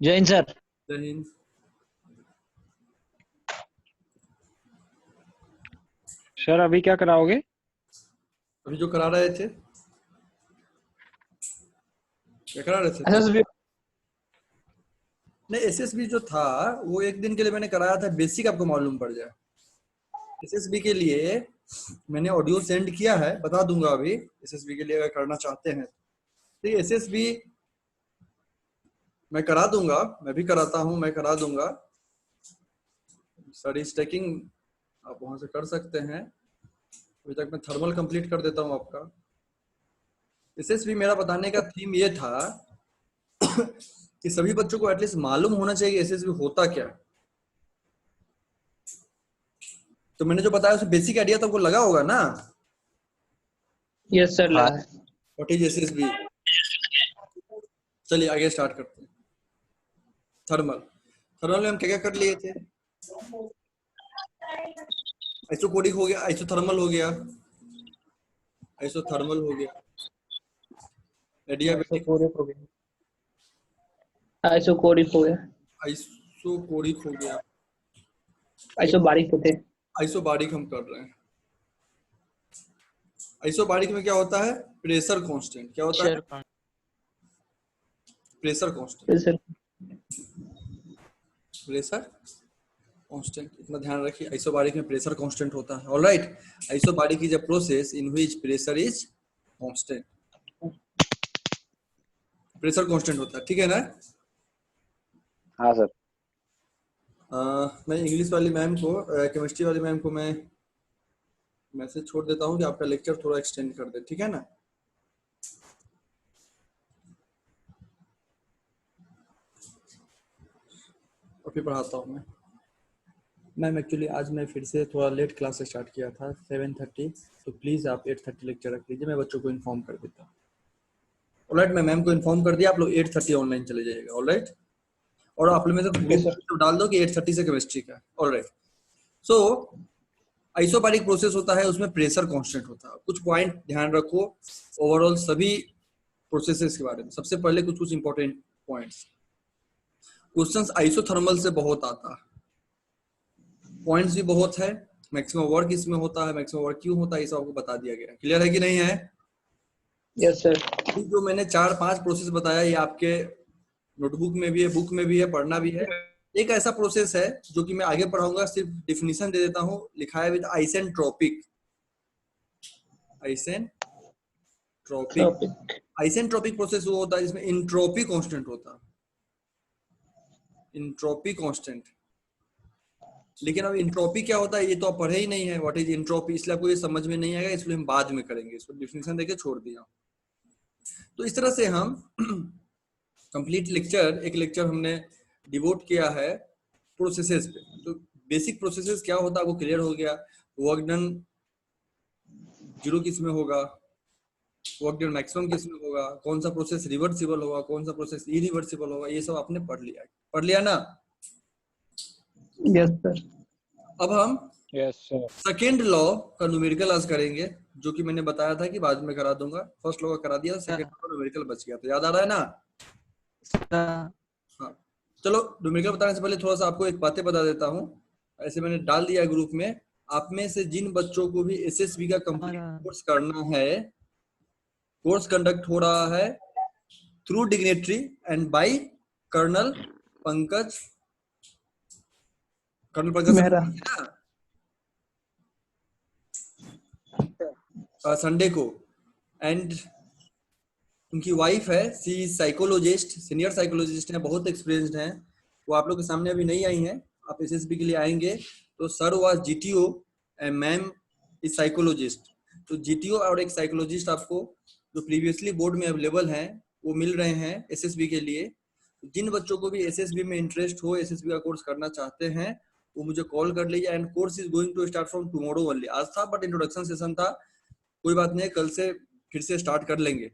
Jain sir. जय Hind. Sir अभी क्या कराओगे? अभी जो करा रहे थे, क्या करा रहे थे? एसएसबी। नहीं, एसएसबी जो था वो एक दिन के लिए मैंने कराया था, बेसिक आपको मालूम पड़ जाए। एसएसबी के लिए मैंने ऑडियो सेंड किया है, बता दूंगा अभी। एसएसबी के लिए अगर करना चाहते हैं तो ये एसएसबी मैं करा दूंगा, मैं भी कराता हूँ, मैं करा दूंगा। सारी स्टैकिंग आप वहां से कर सकते हैं। अभी तक मैं थर्मल कंप्लीट कर देता हूँ आपका। एसएसबी मेरा बताने का थीम ये था कि सभी बच्चों को एटलीस्ट मालूम होना चाहिए एसएसबी होता क्या है। तो मैंने जो बताया उसमें बेसिक आइडिया तो आपको लगा होगा ना। यस सर लगा है। What is SSB? चलिए आगे स्टार्ट करते हैं। थर्मल। थर्मल में हम क्या क्या कर लिए थे? आइसोकोडिक हो गया, आइसोथर्मल हो गया, आइसोथर्मल हो गया, एडियाबेटिक, आइसोकोरिक हो गया। आइसोकोरिक हो गया। आइसोकोडिक हो गया, आइसोबारिक होते। आइसोबारिक हम कर रहे हैं। आइसोबारिक में क्या होता है? Pressure constant. क्या होता है? Pressure constant. Sir pressure constant, इतना ध्यान रखिए। आइसोबारिक में प्रेशर कांस्टेंट होता है। Alright. Isobaric is a process in which pressure is constant. Pressure constant होता है, ठीक है ना? हाँ सर। मैं इंग्लिश वाली मैम को, केमिस्ट्री वाली मैम को मैं मैसेज छोड़ देता हूँ कि आपका लेक्चर थोड़ा एक्सटेंड कर दे, ठीक है ना? और फिर पढ़ाता हूँ मैं। मैम एक्चुअली आज मैं फिर से थोड़ा लेट क्लास से स्टार्ट किया था 7:30, तो प्लीज़ आप 8:30 लेक्चर रख लीजिए, मैं बच्चों को इन्फॉर्म कर देता हूँ। ऑलराइट, मैं मैम को इन्फॉर्म कर दिया, आप लोग 8:30 ऑनलाइन चले जाइएगा। ऑलराइट। और आप लोग में से ग्रुप डाल दो कि 8:30 से केमिस्ट्री का। ऑलराइट। सो आइसोबारिक प्रोसेस होता है, उसमें प्रेशर कांस्टेंट होता है। कुछ पॉइंट ध्यान रखो ओवरऑल सभी प्रोसेसेस के बारे में। सबसे पहले कुछ इंपॉर्टेंट पॉइंट्स। क्वेश्चंस आइसोथर्मल से बहुत आता है, पॉइंट्स भी बहुत है, मैक्सिमम वर्क इसमें होता है, मैक्सिमम वर्क क्यों होता है ये सब आपको बता दिया गया। क्लियर है कि नहीं है? Yes sir. जो मैंने 4-5 प्रोसेस बताया ये आपके नोटबुक में भी है, बुक में भी है, पढ़ना भी है। एक ऐसा प्रोसेस है जो कि मैं आगे पढ़ाऊंगा, सिर्फ डिफिनीशन दे देता हूँ। लिखा है with isentropic. Isentropic. Isentropic process वो होता है जिसमें इंट्रोपी कांस्टेंट होता है। Entropy constant. लेकिन अब इंट्रोपी क्या होता है ये तो आप पढ़े ही नहीं है। व्हाट इज इंट्रोपी, इसलिए आपको ये समझ में नहीं आएगा, इसलिए हम बाद में करेंगे। इसको डिफिनीशन देके छोड़ दिया। तो इस तरह से हम कंप्लीट लेक्चर, एक लेक्चर हमने डिवोट किया है प्रोसेसेस पे। तो बेसिक प्रोसेसेस क्या होता है वो क्लियर हो गया। वर्क डन जीरो किस में होगा, वर्क डन मैक्सिमम किस में होगा, कौन सा प्रोसेस रिवर्सिबल होगा, कौन सा प्रोसेस इरिवर्सिबल होगा, ये सब आपने पढ़ लिया ना? Yes sir. अब हम यस सर। सेकेंड लॉ का न्यूमेरिकल आज करेंगे, जो कि मैंने बताया था कि बाद में करा दूंगा। फर्स्ट लॉ का करा दिया, सेकेंड लॉ का न्यूमेरिकल बच गया। तो याद आ रहा है ना? हाँ। चलो न्यूमेरिकल बताने से पहले थोड़ा सा आपको एक बातें बता देता हूँ। ऐसे मैंने डाल दिया ग्रुप में। आप में से जिन बच्चों को भी एसएसबी का कंप्लीट कोर्स करना है, कोर्स कंडक्ट हो रहा है through dignitary and by colonel Pankaj. Colonel Pankaj मेरा संडे को। एंड उनकी वाइफ है, सी साइकोलॉजिस्ट, सीनियर साइकोलॉजिस्ट है, बहुत एक्सपीरियंस्ड हैं। वो आप लोग के सामने अभी नहीं आई हैं। आप एसएसबी के लिए आएंगे तो sir was GTO and ma'am is psychologist. तो जीटीओ और एक साइकोलॉजिस्ट आपको जो प्रीवियसली बोर्ड में अवेलेबल हैं वो मिल रहे हैं एसएसबी के लिए। जिन बच्चों को भी एसएसबी में इंटरेस्ट हो, एसएसबी का कोर्स करना चाहते हैं, वो मुझे कॉल कर लीजिए। And course is going to start from tomorrow only. आज था बट इंट्रोडक्शन सेशन था, कोई बात नहीं, कल से फिर से स्टार्ट कर लेंगे,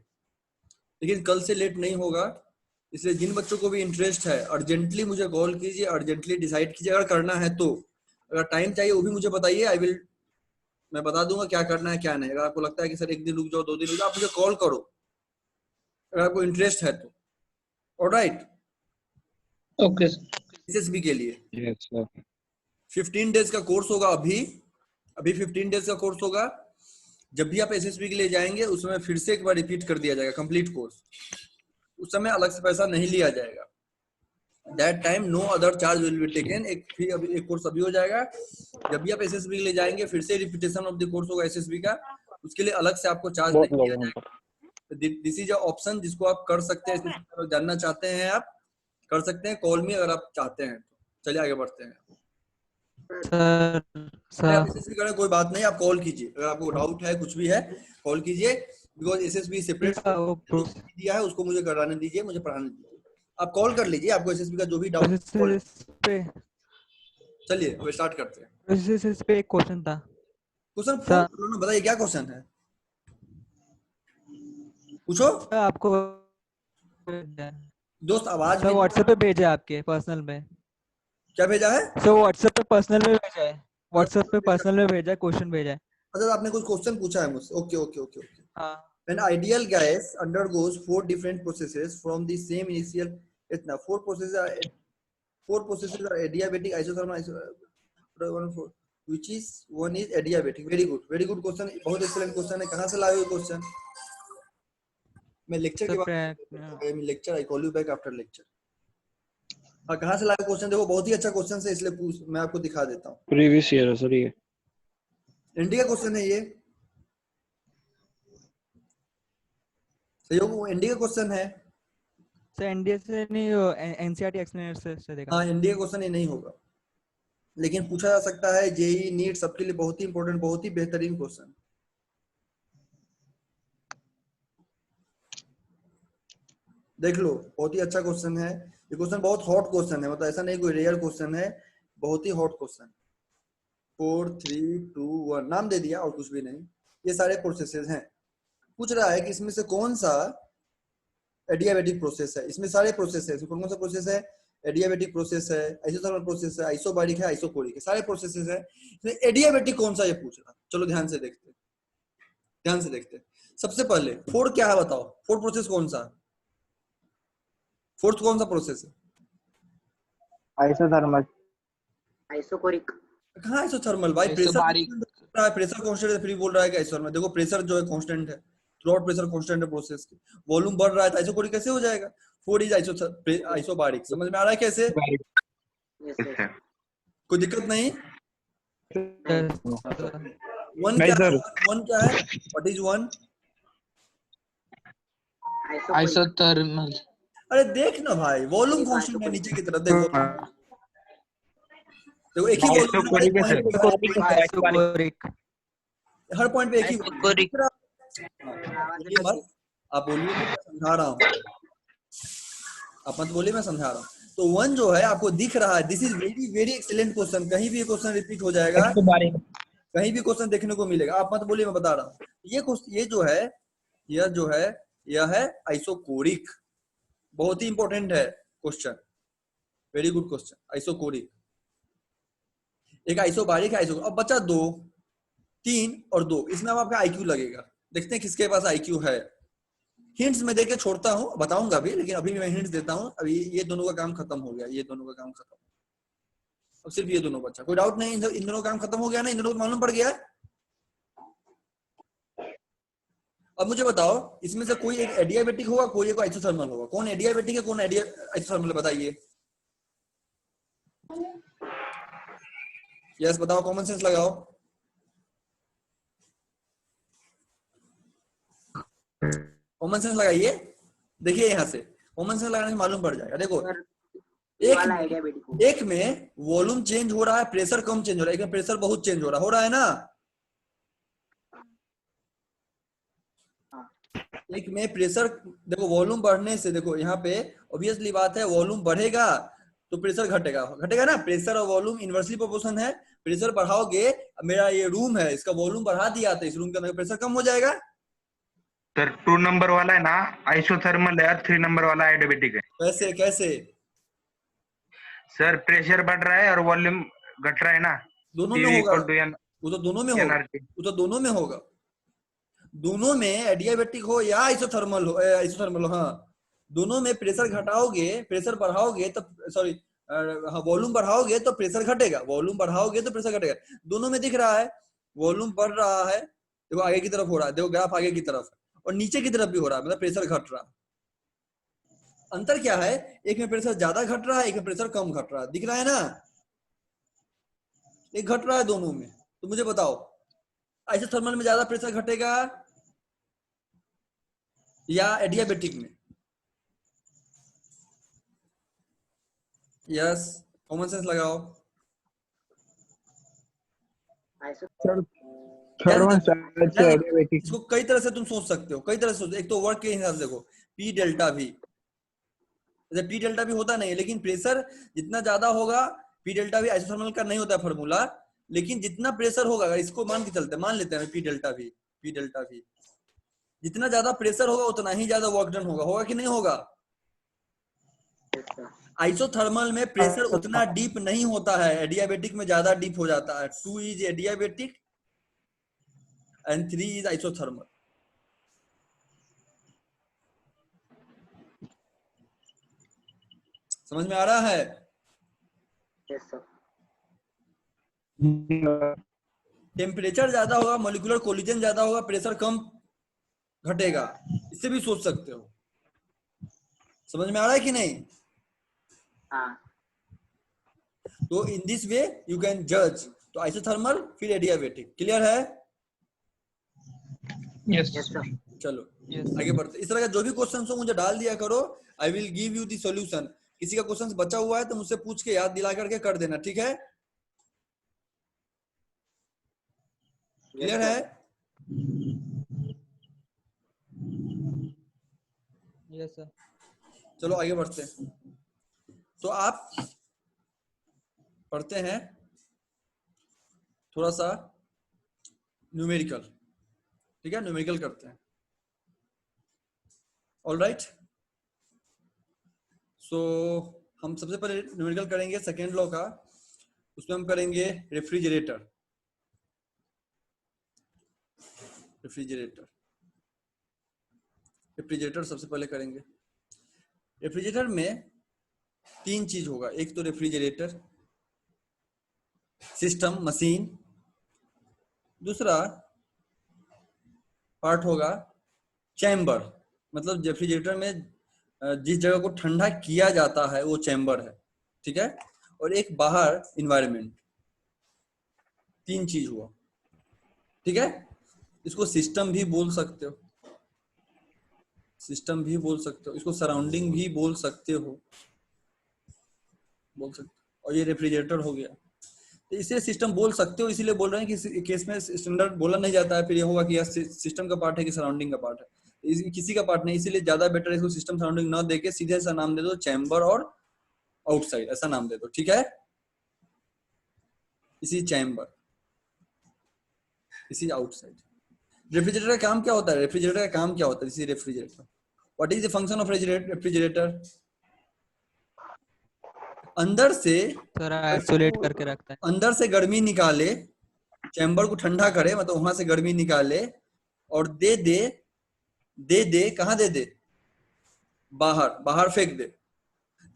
लेकिन कल से लेट नहीं होगा। इसलिए जिन बच्चों को भी इंटरेस्ट है अर्जेंटली मुझे कॉल कीजिए, अर्जेंटली डिसाइड कीजिए अगर करना है तो। अगर टाइम चाहिए वो भी मुझे बताइए, आई विल, मैं बता दूंगा क्या करना है क्या नहीं। अगर आपको लगता है कि सर 1 दिन रुक जाओ, 2 दिन रुक जाओ, आप मुझे कॉल करो अगर आपको इंटरेस्ट है तो। ऑलराइट। Okay sir. एसएसबी के लिए। Yes sir. 15 डेज का कोर्स होगा अभी 15 डेज का कोर्स होगा। जब भी आप एसएसबी के लिए जाएंगे उस समय फिर से एक बार रिपीट कर दिया जाएगा कंप्लीट कोर्स। उस समय अलग से पैसा नहीं लिया जाएगा। That time no other charge will be taken. एक कोर्स अभी हो जाएगा। जब भी आप एसएसबी के लिए जाएंगे फिर से रिपीटेशन ऑफ द कोर्स होगा एसएसबी का, उसके लिए अलग से आपको चार्ज बहुत नहीं लोग दिया हैं जाएगा। दिस इज अ ऑप्शन जिसको आप कर सकते हैं, इसमें जानना चाहते हैं आप कर सकते हैं कॉल में अगर आप चाहते हैं तो। चलिए आगे बढ़ते हैं। सर अरे आप सर एसएसबी करें कोई बात नहीं, आप कॉल कीजिए अगर आपको डाउट है कुछ भी है कॉल कीजिए। बिकॉज एसएसबी सेपरेट दिया है उसको मुझे कराने दीजिए, मुझे पढ़ाने दीजिए। आप कॉल कर लीजिए, आपको एसएसबी का जो भी डाउट पे चलिए अब स्टार्ट करते हैं। इस पे एक क्वेश्चन था क्वेश्चन सर। फोन बताइए क्या क्वेश्चन है, पूछो। आपको दोस्त आवाज सर में व्हाट्सएप पे भेजा है आपके पर्सनल में। क्या भेजा है? सर व्हाट्सएप पे पर्सनल में भेजा है, व्हाट्सएप पे अच्छा पर्सनल में भेजा है, क्वेश्चन भेजा है। आपने कुछ क्वेश्चन पूछा है मुझसे। Okay okay okay okay. हाँ An ideal gas undergoes 4 different processes from the same initial. इतना 4 processes are adiabatic, isothermal, which is one is adiabatic. Very good question, बहुत excellent question है। कहाँ से लाए हो क्वेश्चन? मैं लेक्चर के बाद lecture I call you back after lecture. हाँ कहाँ से लाए क्वेश्चन? देखो बहुत ही अच्छा क्वेश्चन है, इसलिए मैं आपको दिखा देता हूँ। प्रीवियस ईयर है सर ये। इंडिया क्वेश्चन है ये, वो इंडिया क्वेश्चन है। सर एनडीए से नहीं, एनसीईआरटी एक्सप्लेनर से देखा। हाँ इंडिया क्वेश्चन ये नहीं होगा, लेकिन पूछा जा सकता है। जेई नीट सबके लिए बहुत ही इंपॉर्टेंट, बहुत ही बेहतरीन क्वेश्चन। देख लो बहुत ही अच्छा क्वेश्चन है ये। क्वेश्चन बहुत हॉट क्वेश्चन है, मतलब ऐसा नहीं कोई रेयर क्वेश्चन है, बहुत ही हॉट क्वेश्चन। 4 3 2 1 नाम दे दिया और कुछ भी नहीं। ये सारे प्रोसेसेस हैं। पूछ रहा है कि इसमें से कौन सा एडियाबेटिक प्रोसेस है। इसमें सारे प्रोसेस है। कौन कौन सा प्रोसेस है? एडियाबेटिक प्रोसेस है, आइसोथर्मल प्रोसेस है, आइसोबारिक है, आइसोकोरिक है, सारे प्रोसेसेस है। इसमें एडियाबेटिक कौन सा ये पूछ रहा है। चलो ध्यान से देखते हैं, ध्यान से देखते हैं। सबसे पहले फोर्थ क्या है बताओ? फोर्थ प्रोसेस कौन सा? फोर्थ कौन सा प्रोसेस है? Isothermal, isochoric. कहाँ आइसोथर्मल भाई? प्रेशर कांस्टेंट है फिर बोल रहा है कि आइसोथर्मल। देखो प्रेशर जो है कांस्टेंट है, थ्रूआउट प्रेशर कांस्टेंट है प्रोसेस की। वॉल्यूम बढ़ रहा है तो आइसोकोरिक कैसे हो जाएगा? 4 इज आइसोबारिक। समझ में आ रहा है कैसे? कोई दिक्कत नहीं। वन क्या है? वन क्या है? What is one? आइसोथर्मल। अरे देख ना भाई, वॉल्यूम कांस्टेंट है नीचे की तरफ। देखो देखो एक ही वॉल्यूम हर पॉइंट पे एक ही वॉल्यूम। आप बोलिए, मैं समझा रहा हूँ। आप मत बोलिए, मैं समझा रहा हूँ। तो वन जो है आपको दिख रहा है। This is very very excellent question. कहीं भी क्वेश्चन रिपीट हो जाएगा, कहीं भी क्वेश्चन देखने को मिलेगा। आप मत बोलिए, मैं बता रहा हूँ। ये जो है यह है आइसोकोरिक। बहुत ही इंपॉर्टेंट है question, very good question. Isochoric. एक आइसोबारिक है, आइसो। अब बचा 2, 3 और 2। इसमें अब आपका आईक्यू लगेगा। देखते हैं किसके पास आईक्यू है। हिंट्स में देके छोड़ता हूँ, बताऊंगा अभी, लेकिन अभी मैं हिंट्स देता हूँ। अभी ये दोनों का काम खत्म हो गया, ये दोनों का काम खत्म। अब सिर्फ ये दोनों बचा। कोई डाउट नहीं? इन दोनों का काम खत्म हो गया ना? इन दोनों को मालूम पड़ गया। अब मुझे बताओ, इसमें से कोई एक एडियाबेटिक होगा, कोई एक आइसोथर्मल होगा। कौन एडियाबेटिक है, कौन आइसोथर्मल है? बताइए। यस बताओ, कॉमन सेंस लगाओ। कॉमन सेंस लगाइए। देखिए यहाँ से कॉमन सेंस लगाने से मालूम पड़ जाएगा। देखो एक में वॉल्यूम चेंज हो रहा है, प्रेशर कम चेंज हो रहा है। एक में प्रेशर बहुत चेंज हो रहा है ना? एक में प्रेशर, देखो वॉल्यूम बढ़ने से, देखो यहाँ पे ऑब्वियसली बात है, वॉल्यूम बढ़ेगा तो प्रेशर घटेगा, घटेगा ना? प्रेशर और वॉल्यूम इनवर्सली प्रोपोर्शन है। प्रेशर बढ़ाओगे, मेरा ये रूम है, इसका वॉल्यूम बढ़ा दिया तो इस रूम के अंदर प्रेशर कम हो जाएगा। सर 2 नंबर वाला है ना आइसोथर्मल है, 3 नंबर वाला एडियाबेटिक है। कैसे कैसे? सर प्रेशर बढ़ रहा है और वॉल्यूम घट रहा है ना, दोनों में होगा। N वो तो दोनों में होगा, वो तो दोनों में होगा। दोनों में एडियाबेटिक हो या आइसोथर्मल हो, हाँ दोनों में प्रेशर घटाओगे, प्रेशर बढ़ाओगे तो सॉरी वॉल्यूम बढ़ाओगे तो प्रेशर घटेगा, वॉल्यूम बढ़ाओगे तो प्रेशर घटेगा। दोनों में दिख रहा है वॉल्यूम बढ़ रहा है, देखो आगे की तरफ हो रहा है, देखो ग्राफ आगे की तरफ है और नीचे की तरफ भी हो रहा है, मतलब प्रेशर घट रहा है। अंतर क्या है, एक में प्रेशर ज्यादा घट रहा है, एक में प्रेशर कम घट रहा है, दिख रहा है ना, एक घट रहा है दोनों में। तो मुझे बताओ आइसोथर्मल में ज्यादा प्रेशर घटेगा या एडियाबेटिक में? यस, कॉमन सेंस लगाओ। इसको कई तरह से तुम सोच सकते हो, कई तरह से सोच, एक तो वर्क के हिसाब से देखो, पी डेल्टा भी, जैसे पी डेल्टा भी होता नहीं है, लेकिन प्रेशर जितना ज्यादा होगा, पी डेल्टा भी आइसोथर्मल का नहीं होता है फॉर्मूला, लेकिन जितना प्रेशर होगा, अगर इसको मान के चलते, मान लेते हैं पी डेल्टा भी, जितना ज्यादा प्रेशर होगा उतना ही ज्यादा वर्क डन होगा, होगा कि नहीं होगा? आइसोथर्मल में प्रेशर उतना डीप नहीं होता है, एडियाबेटिक में ज्यादा डीप हो जाता है। 2 is adiabatic and 3 is isothermal. समझ में आ रहा है? Yes sir. टेम्परेचर ज्यादा होगा, मॉलिक्यूलर कोलिजन ज्यादा होगा, प्रेशर कम घटेगा, इससे भी सोच सकते हो। समझ में आ रहा है कि नहीं? हाँ तो in this way you can जज, तो आइसोथर्मल फिर एडियाबेटिक, क्लियर है? Yes yes sir. चलो Yes. आगे बढ़ते। इस तरह का जो भी क्वेश्चन हो मुझे डाल दिया करो, I will give you the solution. किसी का क्वेश्चन बचा हुआ है तो मुझसे पूछ के याद दिला करके कर देना, ठीक है? क्लियर है? Yes sir. चलो आगे बढ़ते हैं। तो आप पढ़ते हैं थोड़ा सा न्यूमेरिकल, ठीक है? न्यूमेरिकल करते हैं। ऑल राइट, सो हम सबसे पहले न्यूमेरिकल करेंगे सेकेंड लॉ का, उसमें हम करेंगे रेफ्रिजरेटर। रेफ्रिजरेटर सबसे पहले करेंगे। रेफ्रिजरेटर में 3 चीज होगा, एक तो रेफ्रिजरेटर सिस्टम मशीन, दूसरा पार्ट होगा चैम्बर, मतलब रेफ्रिजरेटर में जिस जगह को ठंडा किया जाता है वो चैम्बर है, ठीक है? और एक बाहर इन्वायरमेंट, 3 चीज हुआ, ठीक है? इसको सिस्टम भी बोल सकते हो, इसको सराउंडिंग भी बोल सकते हो, और ये रेफ्रिजरेटर हो गया। तो इसे सिस्टम बोल सकते हो, इसीलिए बोल रहे हैं कि केस में स्टैंडर्ड बोला नहीं जाता है, फिर ये होगा कि यह सिस्टम का पार्ट है कि सराउंडिंग का पार्ट है, किसी का पार्ट नहीं, इसीलिए ज्यादा बेटर है इसको सिस्टम सराउंडिंग ना देके सीधे सा नाम दे दो चैम्बर और आउटसाइड, ऐसा नाम दे दो, ठीक है? इसी चैम्बर, इसी आउटसाइड। रेफ्रिजरेटर का काम क्या होता है? इसी refrigerator, what is the function of refrigerator? अंदर से सर आइसोलेट करके रखता है। अंदर से गर्मी निकाले, चैम्बर को ठंडा करे, मतलब वहां से गर्मी निकाले और दे दे कहाँ दे दे? बाहर फेंक दे।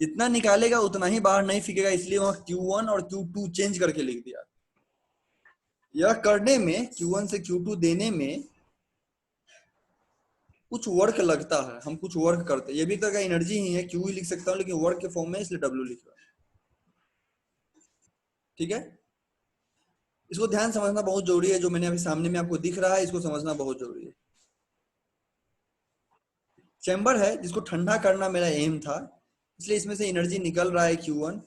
जितना निकालेगा उतना ही बाहर नहीं फेंकेगा, इसलिए वहां Q1 और Q2 चेंज करके लिख दिया। यह करने में, Q1 से Q2 देने में कुछ वर्क लगता है, हम कुछ वर्क करते हैं, ये भी एक तरह का एनर्जी ही है, Q ही लिख सकता हूँ लेकिन वर्क के फॉर्म में, इसलिए W लिख रहा है, ठीक है? इसको ध्यान समझना बहुत जरूरी है, जो मैंने अभी सामने में आपको दिख रहा है इसको समझना बहुत जरूरी है। चैम्बर है जिसको ठंडा करना मेरा एम था, इसलिए इसमें से एनर्जी निकल रहा है Q1,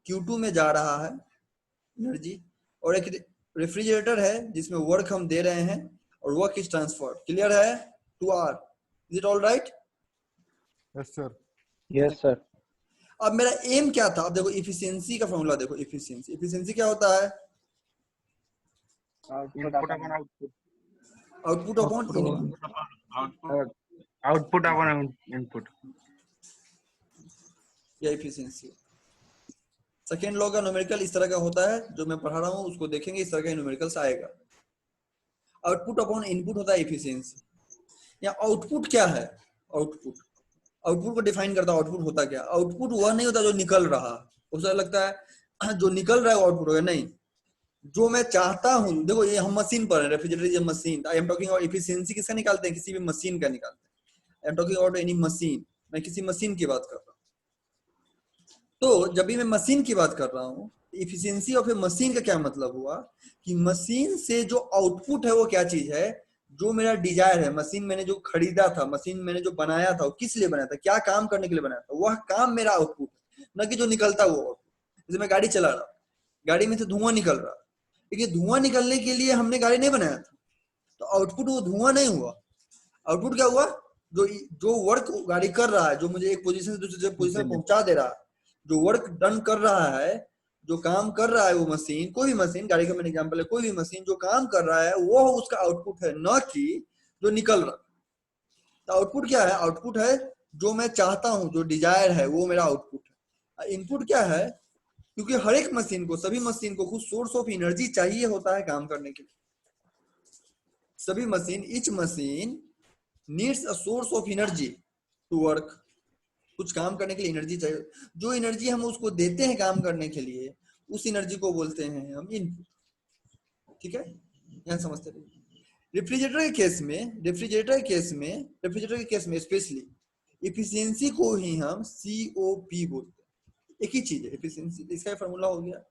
Q2 में जा रहा है एनर्जी, और एक रेफ्रिजरेटर है जिसमें वर्क हम दे रहे हैं और वर्क इज ट्रांसफर्ड। क्लियर है? टू आर, is it all right? Yes sir. Yes sir. अब मेरा एम क्या था? अब देखो इफिशियंसी का फॉर्मूला देखो, इफिशियंसी क्या होता है? Output upon output upon input, या इफिशियंसी। सेकेंड लॉ का न्यूमेरिकल इस तरह का होता है, जो मैं पढ़ा रहा हूँ उसको देखेंगे, इस तरह का न्यूमेरिकल आएगा। आउटपुट अपॉन इनपुट होता है इफिशियंसी। या आउटपुट क्या है? आउटपुट, आउटपुट को डिफाइन करता है। आउटपुट होता क्या? आउटपुट वह नहीं होता जो निकल रहा, उसे लगता है जो निकल रहा है आउटपुट होगा, नहीं, जो मैं चाहता हूं। देखो ये हम मशीन पर है, refrigerator is a machine. I am talking about efficiency किसका निकालते हैं? किसी भी मशीन का निकालते हैं। I am talking about any machine, मैं किसी मशीन की बात कर रहा हूँ। तो जब भी मैं मशीन की बात कर रहा हूँ, इफिशियंसी ऑफ ए मशीन का क्या मतलब हुआ कि मशीन से जो आउटपुट है वो क्या चीज है? जो मेरा डिजायर है, मशीन मैंने जो खरीदा था, मशीन मैंने जो बनाया था, वो किस लिए बनाया था, क्या काम करने के लिए बनाया था, वह काम मेरा आउटपुट है, न कि जो निकलता वो आउटपुट। जैसे मैं गाड़ी चला रहा हूँ, गाड़ी में से धुआं निकल रहा, लेकिन धुआं निकलने के लिए हमने गाड़ी नहीं बनाया था, तो आउटपुट वो धुआं नहीं हुआ। आउटपुट क्या हुआ? जो जो वर्क गाड़ी कर रहा है, जो मुझे एक पोजीशन से दूसरी पोजीशन पहुंचा दे रहा है, जो वर्क डन कर रहा है, जो काम कर रहा है वो मशीन, कोई भी मशीन, गाड़ी का मैंने एग्जांपल है, कोई भी मशीन जो काम कर रहा है वो उसका आउटपुट है, न कि जो निकल रहा। तो आउटपुट क्या है? आउटपुट है जो मैं चाहता हूं, जो डिजायर है, वो मेरा आउटपुट है। इनपुट क्या है? क्योंकि हर एक मशीन को, सभी मशीन को कुछ सोर्स ऑफ एनर्जी चाहिए होता है काम करने के लिए। सभी machine, each machine needs a source of energy to work. कुछ काम करने के लिए एनर्जी चाहिए, जो एनर्जी हम उसको देते हैं काम करने के लिए, उस एनर्जी को बोलते हैं हम इनपुट। ठीक है, यहाँ समझते रहिए। रेफ्रिजरेटर के केस में स्पेशली इफिशियंसी को ही हम COP बोलते हैं। एक ही चीज है एफिशिएंसी, इसका फॉर्मूला हो गया।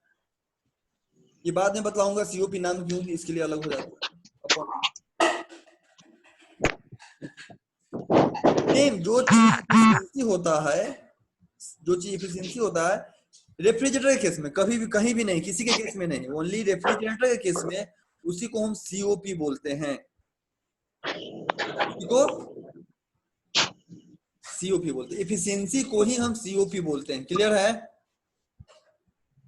ये बाद में बतलाऊंगा COP नाम क्यों इसके लिए अलग हो जाता है। सेम जो चीज एफिशिएंसी होता है, जो चीज एफिशिएंसी होता है, रेफ्रिजरेटर के केस में कभी भी, कहीं भी नहीं, किसी के केस में नहीं, ओनली रेफ्रिजरेटर के केस में उसी को हम COP बोलते हैं। उसी को COP बोलते हैं, एफिशिएंसी को ही हम COP बोलते हैं। क्लियर है?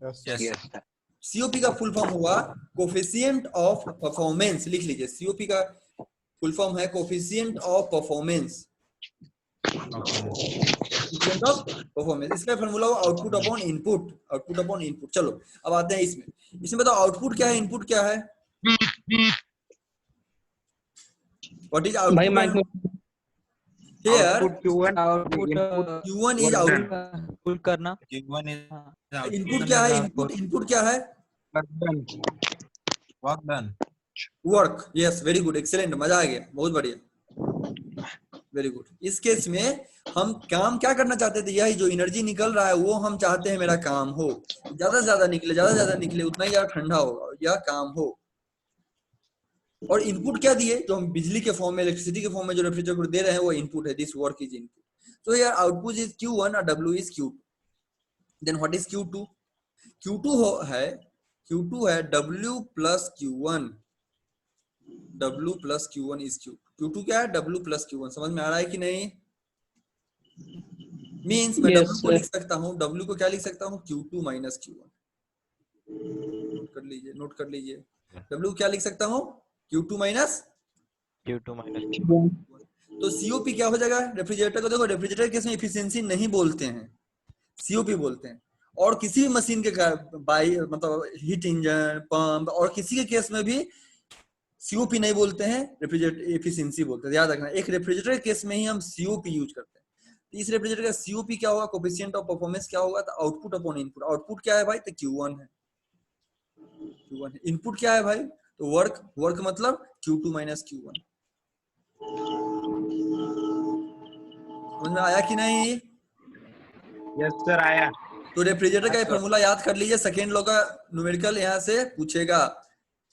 Yes. Yes sir. COP का फुल फॉर्म हुआ कोफिशिएंट ऑफ परफॉर्मेंस। लिख लीजिए, COP का फुल फॉर्म है coefficient of performance. Coefficient of performance, इसका फॉर्मूला हुआ output upon input. Output upon input. चलो अब आते हैं इसमें बताओ आउटपुट क्या है, इनपुट क्या है? व्हाट इज भाई आउटपुट? माइक में here output Q1 output input Q1 is work output. done. पुल करना। Q1 is हाँ, output इनपुट क्या है? इनपुट क्या है? work done. work done. Work. Yes, very good, excellent, मजा आ गया, बहुत बढ़िया, वेरी गुड। इस केस में हम काम क्या करना चाहते थे? यही जो एनर्जी निकल रहा है वो हम चाहते हैं मेरा काम हो, ज्यादा से ज्यादा निकले, ज्यादा से ज्यादा निकले, उतना ही ज्यादा ठंडा होगा, यह काम हो। और इनपुट क्या दिए? जो हम बिजली के फॉर्म में, इलेक्ट्रिसिटी के फॉर्म में जो रेफ्रिजरेटर को दे रहे हैं वो इनपुट है। This work is input. So here output is Q1 और W is Q2. Then what is Q2? Q2 है W plus Q1. W plus Q1 is Q2. Q2 क्या है? W plus Q1। समझ में आ रहा है कि नहीं? मीन्स मैं Yes, W को sir. लिख सकता हूँ, W को क्या लिख सकता हूँ? Q2 minus Q1। नोट कर लीजिए, W को क्या लिख सकता हूँ? Q2 minus Q2 minus तो COP क्या हो जाएगा? रेफ्रिजरेटर को देखो, रेफ्रिजरेटर केस में एफिशिएंसी नहीं बोलते हैं, COP बोलते हैं। और किसी भी मशीन के बाई मतलब हीट इंजन, पंप और किसी के केस में भी COP नहीं बोलते हैं, रेफ्रिजरेटर एफिशिएंसी बोलते हैं। याद रखना, एक रेफ्रिजरेटर केस में ही हम COP यूज करते हैं। तो इस रेफ्रिजरेटर का COP क्या होगा? कोफिशिएंट ऑफ परफॉर्मेंस क्या होगा? तो आउटपुट अपॉन इनपुट। आउटपुट क्या है भाई? तो Q1 है, Q1 है। इनपुट क्या है भाई? तो वर्क मतलब Q2 minus Q1। समझ में आया कि नहीं? यस सर, आया। तो रेफ्रिजरेटर का Yes, sir. फॉर्मूला याद कर लीजिए, सेकेंड लॉ का न्यूमेरिकल यहाँ से पूछेगा।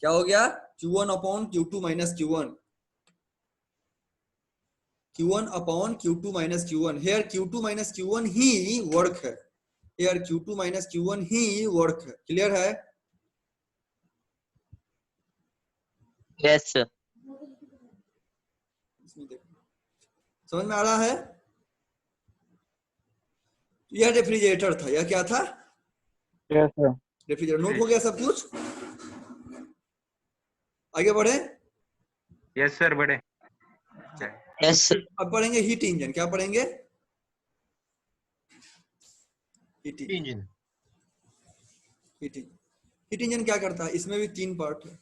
क्या हो गया? Q1 upon Q2 minus Q1। Q1 upon Q2 minus Q1। Here Q2 minus Q1 ही वर्क है। हेयर Q2 माइनस Q1 ही वर्क है। क्लियर है? Yes sir. इसमें देखो, समझ में आ रहा है? यह रेफ्रिजरेटर था। यह क्या था? Yes sir. रेफ्रिजरेटर। नोट हो गया सब कुछ? आगे बढ़े। यस सर, बड़े। Yes sir. अब पढ़ेंगे हीट इंजन। क्या पढ़ेंगे? Heat engine. engine. Heat engine क्या करता है? इसमें भी 3 पार्ट है।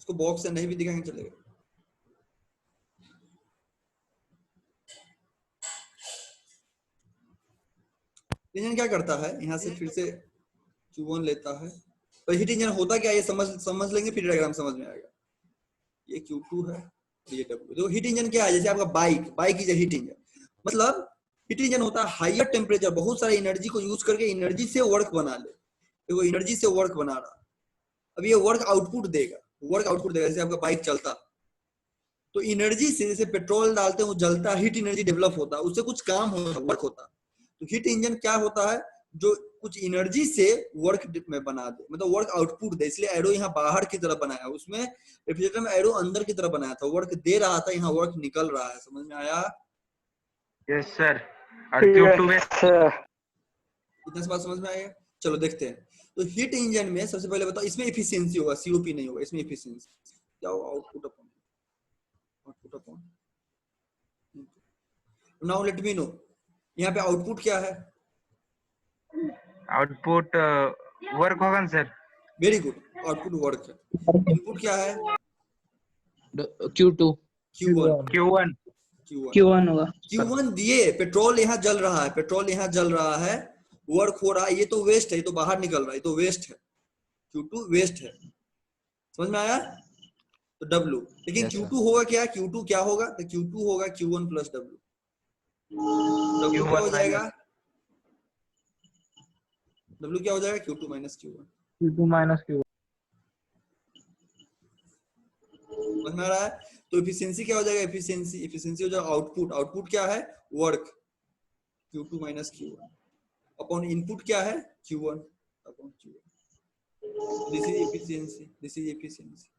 इसको बॉक्स से नहीं भी दिखाएंगे चलेगा। इंजन क्या करता है, यहाँ से फिर से Q1 लेता है, तो हीट इंजन होता क्या है ये समझ लेंगे, फिर डायग्राम समझ में आएगा। ये Q2 है, ये W। तो हीट इंजन क्या है, जैसे आपका बाइक इज हीट इंजन, मतलब हीट इंजन होता है हायर टेम्परेचर, बहुत सारी एनर्जी को यूज करके एनर्जी से वर्क बना ले, देखो एनर्जी से वर्क बना रहा, अब ये वर्क आउटपुट देगा, जैसे आपका बाइक चलता तो एनर्जी से, जैसे पेट्रोल डालते हैं वो जलता, हीट एनर्जी डेवलप होता, उससे कुछ काम होता, वर्क होता। तो हीट इंजन क्या होता है, जो कुछ एनर्जी से वर्क में बना दे, मतलब वर्क आउटपुट दे, इसलिए एरो यहाँ बाहर की तरफ बनाया, उसमें रेफ्रिजरेटर में एरो अंदर की तरफ बनाया था, वर्क दे रहा था, यहाँ वर्क निकल रहा है। समझ में आया? Yes sir. और Q2 में इतना सी बात समझ में आएगा? चलो देखते हैं। तो हीट इंजन में सबसे पहले बताओ, इसमें एफिशिएंसी होगा, सीओपी नहीं होगा, इसमें एफिशिएंसी क्या होगा, output upon now let me know, यहाँ पे आउटपुट क्या है? आउटपुट वर्क होगा ना sir? Very good, output work है। इनपुट क्या है? Q2 Q1 Q1 Q1 होगा। Q1 दिए, पेट्रोल यहाँ जल रहा है, वर्क हो रहा है, ये तो वेस्ट है, ये तो बाहर निकल रहा है, ये तो वेस्ट है, Q2 वेस्ट है। समझ में आया? तो W, लेकिन Yes, sir. Q2 होगा क्या, Q2 क्या होगा, तो Q2 होगा Q1 प्लस W। W क्या हो जाएगा, W क्या हो जाएगा, Q2 minus Q1। Q2 minus Q1. समझ में आ रहा है? तो एफिशिएंसी क्या हो जाएगा, एफिशिएंसी हो जाएगा आउटपुट क्या है, work, Q2 minus Q1 upon input क्या है, Q1 upon Q1। This is efficiency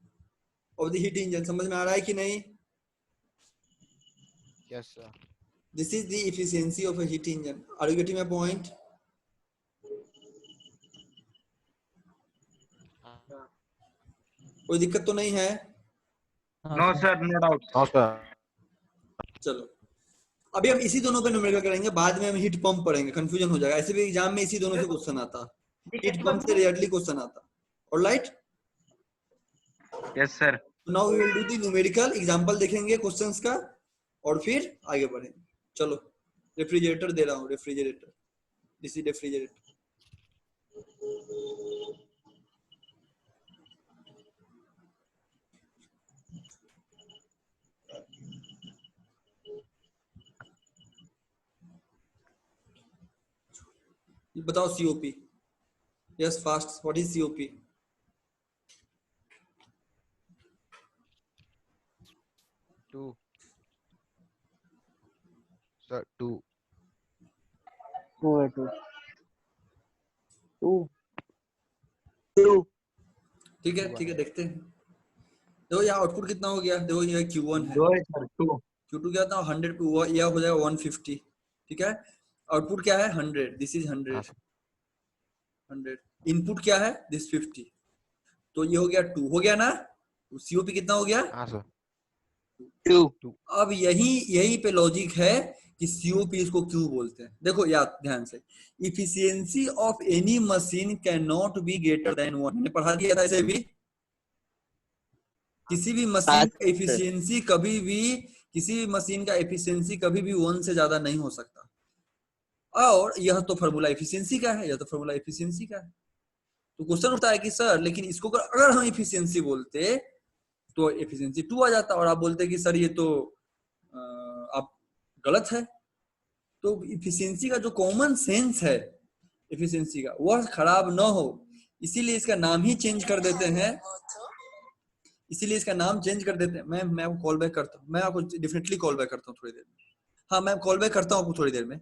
of the heat engine. समझ में आ रहा है कि नहीं? Yes, sir. This is the efficiency of a heat engine. Are you getting my point? कोई दिक्कत तो नहीं है? No sir, no doubt. No, sir. चलो अभी हम इसी दोनों पे न्यूमेरिकल करेंगे, बाद में हम हीट पंप पढ़ेंगे, कंफ्यूजन हो जाएगा, ऐसे भी एग्जाम में इसी दोनों से क्वेश्चन आता, हीट पंप से रेयरली क्वेश्चन आता। All right, yes sir. Now we will do the numerical example, देखेंगे क्वेश्चंस का और फिर आगे बढ़ेंगे। चलो रेफ्रिजरेटर दे रहा हूँ, रेफ्रिजरेटर, दिस इज रेफ्रिजरेटर। बताओ COP, yes fast, what is COP? Two. Sir, two. 2 है 2. 2. ठीक है देखते हैं। देखो यहाँ आउटपुट कितना हो गया, देखो ये Q1 है, 2 है सर, 2। Q2 क्या था 100 पे हुआ, यह हो जाएगा 150। ठीक है, आउटपुट क्या है 100, दिस इज 100, हाँ, sir. 100। इनपुट क्या है दिस 50, तो ये हो गया 2, हो गया ना? सीओपी कितना हो गया? हाँ, sir. 2 अब यही पे लॉजिक है कि सीओपी इसको क्यों बोलते हैं। देखो याद ध्यान से, efficiency of any machine can not be greater than 1, मैंने पढ़ा दिया था ऐसे भी, किसी भी मशीन का एफिशिएंसी कभी भी, किसी भी मशीन का एफिशिएंसी कभी भी 1 से ज्यादा नहीं हो सकता। और यह तो फॉर्मूला एफिशिएंसी का है, यह तो फॉर्मूला एफिशिएंसी का है। तो क्वेश्चन उठता है कि सर लेकिन इसको अगर हम एफिशिएंसी बोलते तो एफिशिएंसी 2 आ जाता, और आप बोलते कि सर ये तो आप गलत है। तो एफिशिएंसी का जो कॉमन सेंस है एफिशिएंसी का, वह खराब ना हो, इसीलिए इसका नाम ही चेंज कर देते हैं, इसीलिए इसका नाम चेंज कर देते हैं। मैं आपको कॉल बैक करता हूँ, मैं आपको डेफिनेटली कॉल बैक करता हूँ थोड़ी देर में। हाँ मैं कॉल बैक करता हूँ आपको थोड़ी देर में।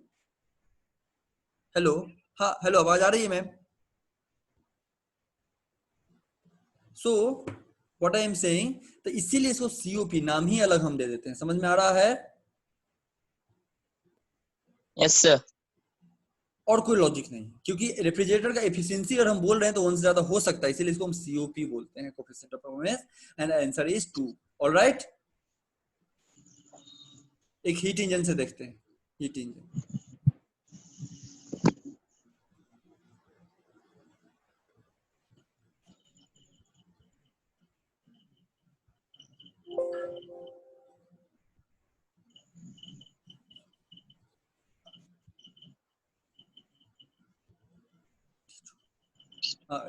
हेलो, हाँ हेलो, आवाज आ रही है ma'am? So what I am saying, तो इसीलिए इसको सीओपी नाम ही अलग हम दे देते हैं। समझ में आ रहा है? यस सर और कोई लॉजिक नहीं, क्योंकि रेफ्रिजरेटर का एफिशिएंसी अगर हम बोल रहे हैं तो 1 से ज्यादा हो सकता है, इसीलिए इसको हम सीओपी बोलते हैं, coefficient of performance, and answer is 2। Alright, एक हीट इंजन से देखते हैं, हीट इंजन।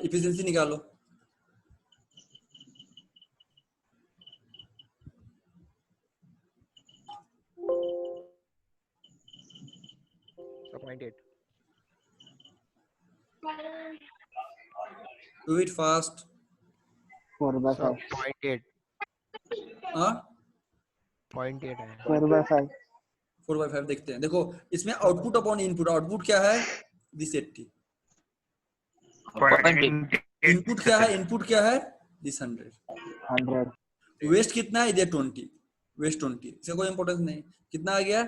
इफिशिएंसी निकालो। So 0.8. Do it fast. 4/5. 0.8. हाँ 0.8 है। 4/5. 4/5 देखते हैं। देखो इसमें आउटपुट अपॉन इनपुट, आउटपुट क्या है दिस 80, इनपुट क्या है, इनपुट क्या है दिस 100, 100. वेस्ट कितना है इधर 20, वेस्ट 20, इसका कोई इंपॉर्टेंस नहीं। कितना आ गया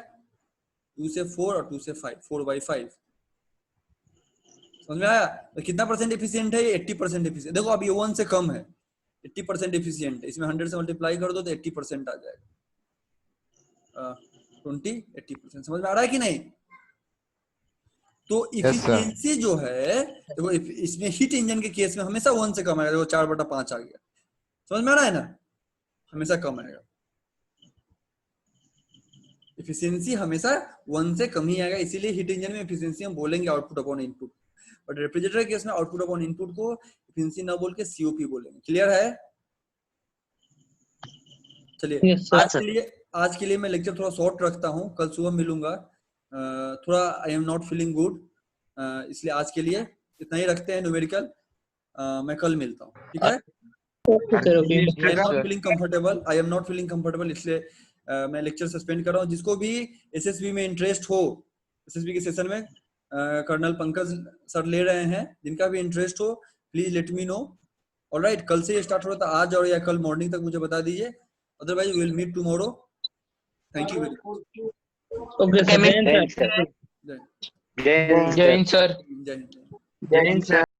2 से 4 और 2 से 5, 4/5। समझ में आया? तो कितना परसेंट एफिशिएंट है ये? 80% एफिशिएंट। देखो अब ये 1 से कम है, 80% एफिशिएंट है। इसमें 100 से मल्टीप्लाई कर दो तो 80% आ जाएगा। 20 80%। समझ में आ रहा है कि नहीं? तो इफिशियंसी जो है देखो, इसमें हीट इंजन के केस में हमेशा 1 से कम आएगा। देखो 4/5 आ गया। समझ में आ रहा है ना? हमेशा कम आएगा, इफिशियंसी हमेशा 1 से कम ही आएगा। इसीलिए हीट इंजन में इफिशियंसी हम बोलेंगे output upon input, but refrigerator case में आउटपुट अपॉन इनपुट को इफिशियंसी ना बोल के सीओपी बोलेंगे। क्लियर है? चलिए Yes, sir. आज के लिए मैं लेक्चर थोड़ा शॉर्ट रखता हूँ, कल सुबह मिलूंगा। थोड़ा I am not feeling good, इसलिए आज के लिए इतना ही रखते हैं न्यूमेरिकल। मैं कल मिलता हूँ, ठीक है? Okay, sir. Okay. I am Yes, not sir. Feeling comfortable, I am not feeling comfortable, इसलिए मैं लेक्चर सस्पेंड कर रहा हूँ। जिसको भी एसएसबी में इंटरेस्ट हो, एसएसबी के सेशन में कर्नल पंकज सर ले रहे हैं, जिनका भी इंटरेस्ट हो please let me know. Alright, कल से ये स्टार्ट हो रहा था, आज और या कल मॉर्निंग तक मुझे बता दीजिए, otherwise we will meet tomorrow. Thank you very much. Okay, sir. Thank you. Thank you, sir. जय Jai Hind, sir. जय हिंद। जय हिंद सर।